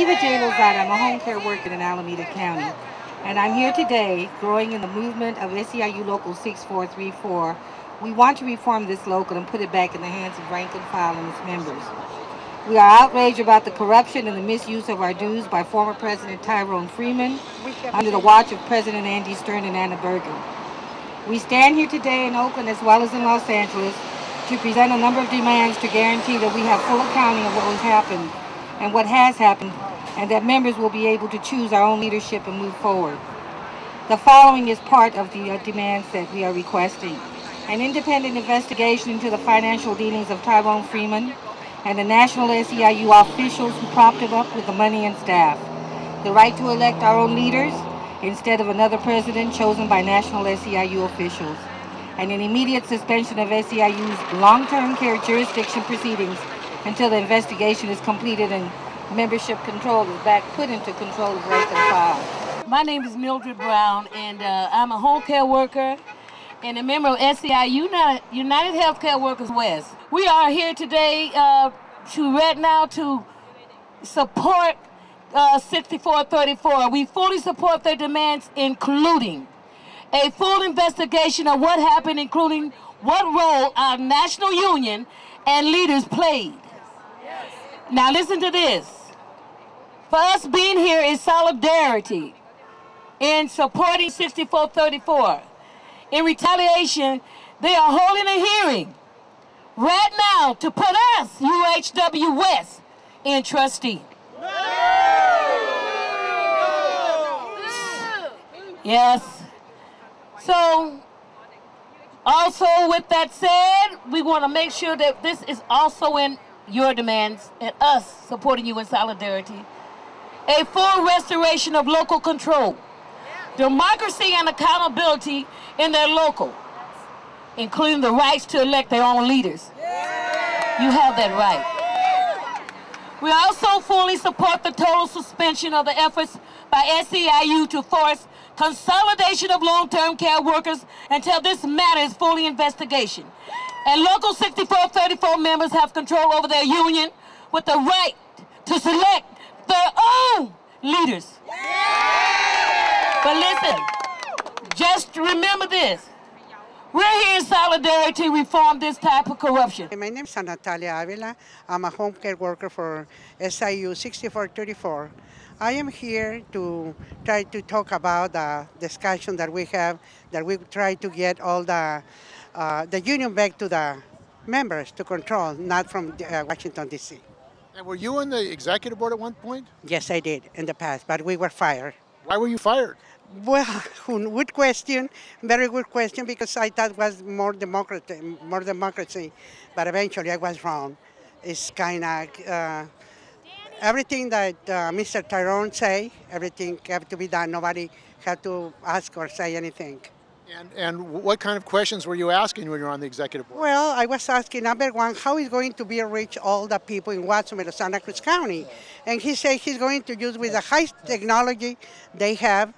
J. Lozada. I'm a home care worker in Alameda County. And I'm here today growing in the movement of SEIU Local 6434. We want to reform this local and put it back in the hands of rank and file and its members. We are outraged about the corruption and the misuse of our dues by former President Tyrone Freeman under the watch of President Andy Stern and Anna Bergen. We stand here today in Oakland as well as in Los Angeles to present a number of demands to guarantee that we have full accounting of what has happened and what has happened, and that members will be able to choose our own leadership and move forward. The following is part of the demands that we are requesting. An independent investigation into the financial dealings of Tyrone Freeman and the national SEIU officials who propped him up with the money and staff. The right to elect our own leaders instead of another president chosen by national SEIU officials. And an immediate suspension of SEIU's long-term care jurisdiction proceedings until the investigation is completed and membership control is back put into control of rank and file. My name is Mildred Brown, and I'm a home care worker and a member of SEIU United Healthcare Workers West. We are here today to support 6434. We fully support their demands, including a full investigation of what happened, including what role our national union and leaders played. Now listen to this. For us being here is solidarity in supporting 6434. In retaliation, they are holding a hearing right now to put us, UHW West, in trustee. Yes. So, also with that said, we want to make sure that this is also in your demands and us supporting you in solidarity. A full restoration of local control, democracy and accountability in their local, including the rights to elect their own leaders. You have that right. We also fully support the total suspension of the efforts by SEIU to force consolidation of long-term care workers until this matter is fully investigation. And local 6434 members have control over their union with the right to select their own leaders. But listen, just remember this. We're here in solidarity to reform this type of corruption. My name is Natalia Avila. I'm a home care worker for SEIU 6434. I am here to try to talk about the discussion that we have, that we try to get all the union back to the members to control, not from Washington, D.C. And were you on the executive board at one point? Yes, I did in the past, but we were fired. Why were you fired? Well, good question, very good question, because I thought it was more democracy, but eventually I was wrong. It's kind of everything that Mr. Tyrone say, everything have to be done. Nobody had to ask or say anything. And what kind of questions were you asking when you were on the executive board? Well, I was asking, number one, how is going to be reach all the people in Watsonville, Santa Cruz County? And he said he's going to use with the high technology they have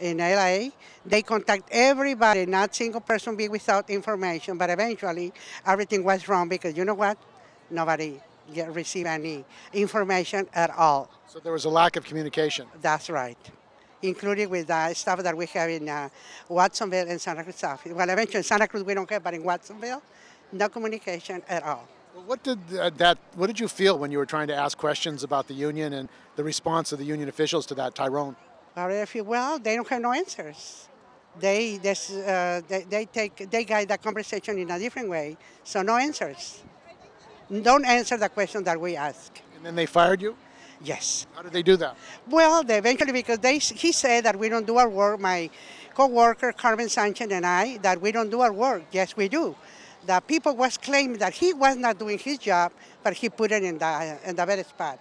in LA. They contact everybody, not single person be without information, but eventually everything was wrong because you know what? Nobody received any information at all. So there was a lack of communication. That's right, including with the stuff that we have in Watsonville and Santa Cruz office. Well, eventually in Santa Cruz we don't have, but in Watsonville, no communication at all. Well, what did you feel when you were trying to ask questions about the union and the response of the union officials to that, Tyrone? Well, they don't have no answers. They guide the conversation in a different way, so no answers. Don't answer the question that we ask. And then they fired you? Yes. How did they do that? Well, eventually, because he said that we don't do our work, my co-worker Carmen Sanchez and I, that we don't do our work. Yes, we do. The people was claiming that he was not doing his job, but he put it in the better spot,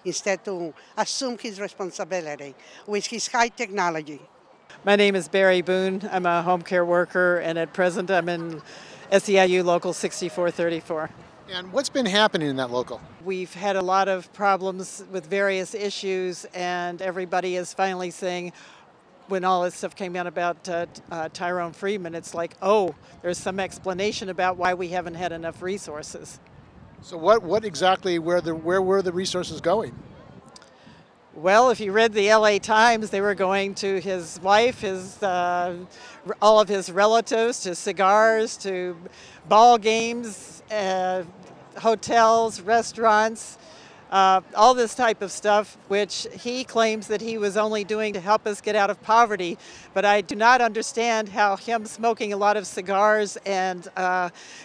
instead to assume his responsibility with his high technology. My name is Barry Boone. I'm a home care worker, and at present I'm in SEIU Local 6434. And what's been happening in that local? We've had a lot of problems with various issues, and everybody is finally saying, when all this stuff came out about Tyrone Freeman, it's like, oh, there's some explanation about why we haven't had enough resources. So what exactly, where were the resources going? Well, if you read the LA Times, they were going to his wife, all of his relatives, to cigars, to ball games, hotels, restaurants, all this type of stuff, which he claims that he was only doing to help us get out of poverty. But I do not understand how him smoking a lot of cigars and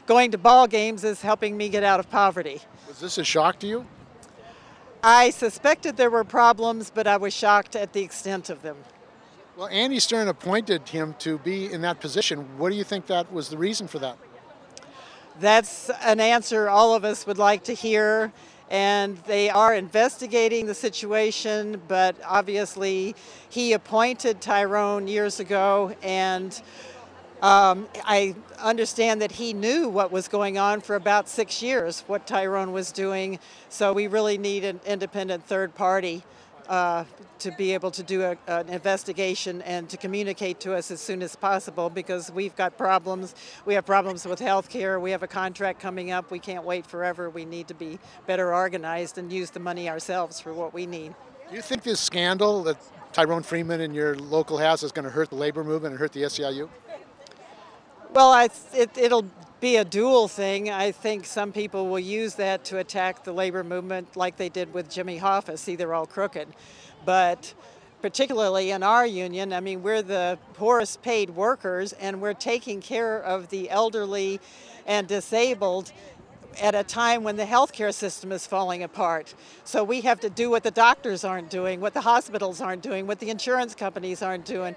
going to ball games is helping me get out of poverty. Was this a shock to you? I suspected there were problems, but I was shocked at the extent of them. Well, Andy Stern appointed him to be in that position. What do you think that was the reason for that? That's an answer all of us would like to hear, and they are investigating the situation, but obviously he appointed Tyrone years ago, and I understand that he knew what was going on for about 6 years, what Tyrone was doing, so we really need an independent third party to be able to do an investigation and to communicate to us as soon as possible, because we've got problems. We have problems with health care. We have a contract coming up. We can't wait forever. We need to be better organized and use the money ourselves for what we need. Do you think this scandal that Tyrone Freeman and your local has is going to hurt the labor movement and hurt the SEIU? Well, it'll be a dual thing. I think some people will use that to attack the labor movement like they did with Jimmy Hoffa, see they're all crooked. But particularly in our union, I mean, we're the poorest paid workers, and we're taking care of the elderly and disabled at a time when the healthcare system is falling apart. So we have to do what the doctors aren't doing, what the hospitals aren't doing, what the insurance companies aren't doing.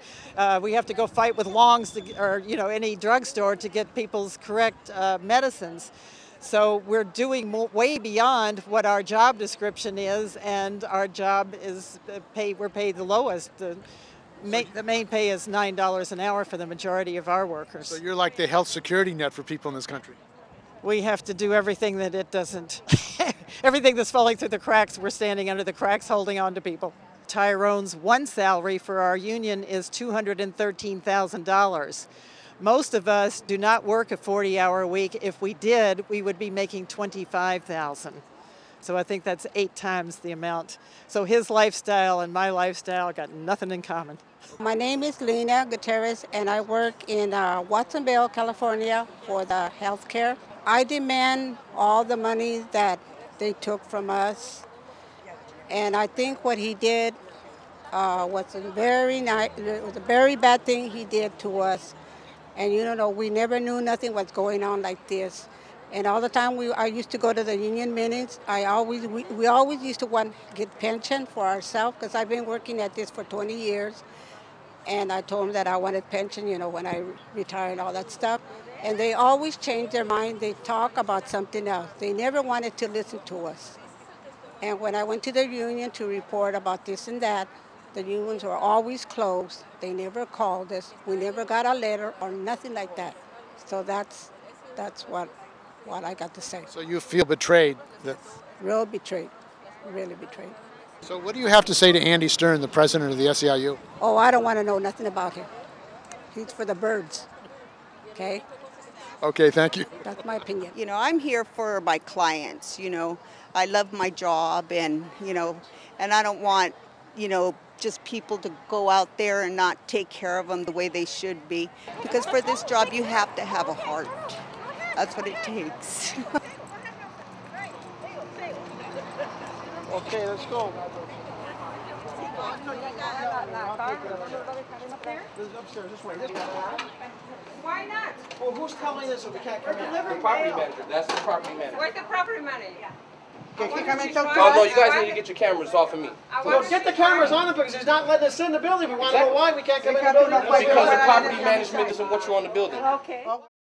We have to go fight with Longs or any drugstore to get people's correct medicines. So we're doing way beyond what our job description is, and our job is we're paid the lowest. The main pay is $9 an hour for the majority of our workers. So you're like the health security net for people in this country. We have to do everything that it doesn't. Everything that's falling through the cracks, we're standing under the cracks holding on to people. Tyrone's one salary for our union is $213,000. Most of us do not work a 40-hour week. If we did, we would be making $25,000. So I think that's 8 times the amount. So his lifestyle and my lifestyle got nothing in common. My name is Lena Gutierrez, and I work in Watsonville, California for the healthcare. I demand all the money that they took from us, and I think what he did was a very bad thing he did to us. And we never knew nothing was going on like this. And all the time I used to go to the union meetings. We always used to want to get pension for ourselves, because I've been working at this for 20 years. And I told them that I wanted pension, when I retire and all that stuff. And they always change their mind. They talk about something else. They never wanted to listen to us. And when I went to the union to report about this and that, the unions were always closed. They never called us. We never got a letter or nothing like that. So that's what I got to say. So you feel betrayed? Real betrayed, really betrayed. So what do you have to say to Andy Stern, the president of the SEIU? Oh, I don't want to know nothing about him. He's for the birds, okay? Okay, thank you. That's my opinion. I'm here for my clients, I love my job, and I don't want, just people to go out there and not take care of them the way they should be. Because for this job, you have to have a heart. That's what it takes. Okay, let's go. Upstairs, this way. Why not? Well, who's telling us that we can't come in? The property manager. That's the property manager. Where's the property money? Can you come and talk to Oh, us? no, you guys need to get your cameras off of me. Well, get the cameras on him because he's not letting us in the building. We want to know why we can't come in the building. Because the property management doesn't want you on the building. Okay.